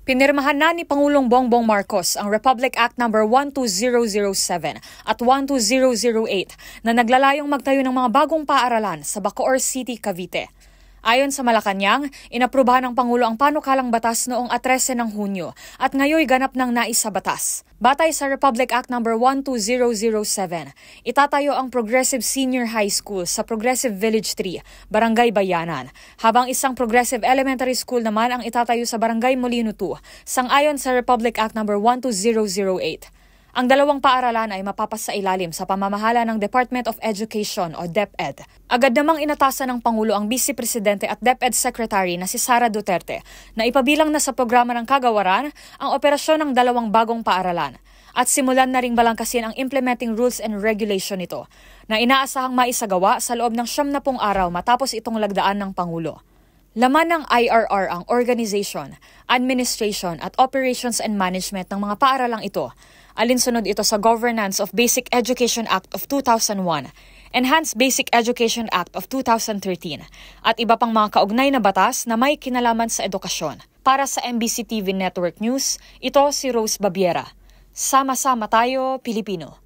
Pinirmahan na ni Pangulong Bongbong Marcos ang Republic Act No. 12007 at 12008 na naglalayong magtayo ng mga bagong paaralan sa Bacoor City, Cavite. Ayon sa Malacanang, inaprubahan ng Pangulo ang panukalang batas noong 13 ng Hunyo at ngayoy ganap ng naisa batas. Batay sa Republic Act No. 12007, itatayo ang Progressive Senior High School sa Progressive Village 3, Barangay Bayanan, habang isang Progressive Elementary School naman ang itatayo sa Barangay Molino 2, sang-ayon sa Republic Act No. 12008. Ang dalawang paaralan ay mapapasailalim sa pamamahala ng Department of Education o DepEd. Agad namang inatasan ng Pangulo ang Vice Presidente at DepEd Secretary na si Sara Duterte na ipabilang na sa programa ng kagawaran ang operasyon ng dalawang bagong paaralan at simulan na ring balangkasin ang implementing rules and regulation nito na inaasahang maisagawa sa loob ng 70 araw matapos itong lagdaan ng Pangulo. Laman ng IRR ang organization, administration at operations and management ng mga paaralang ito. Alinsunod ito sa Governance of Basic Education Act of 2001, Enhanced Basic Education Act of 2013, at iba pang mga kaugnay na batas na may kinalaman sa edukasyon. Para sa MBC TV Network News, ito si Rose Babiera. Sama-sama tayo, Pilipino.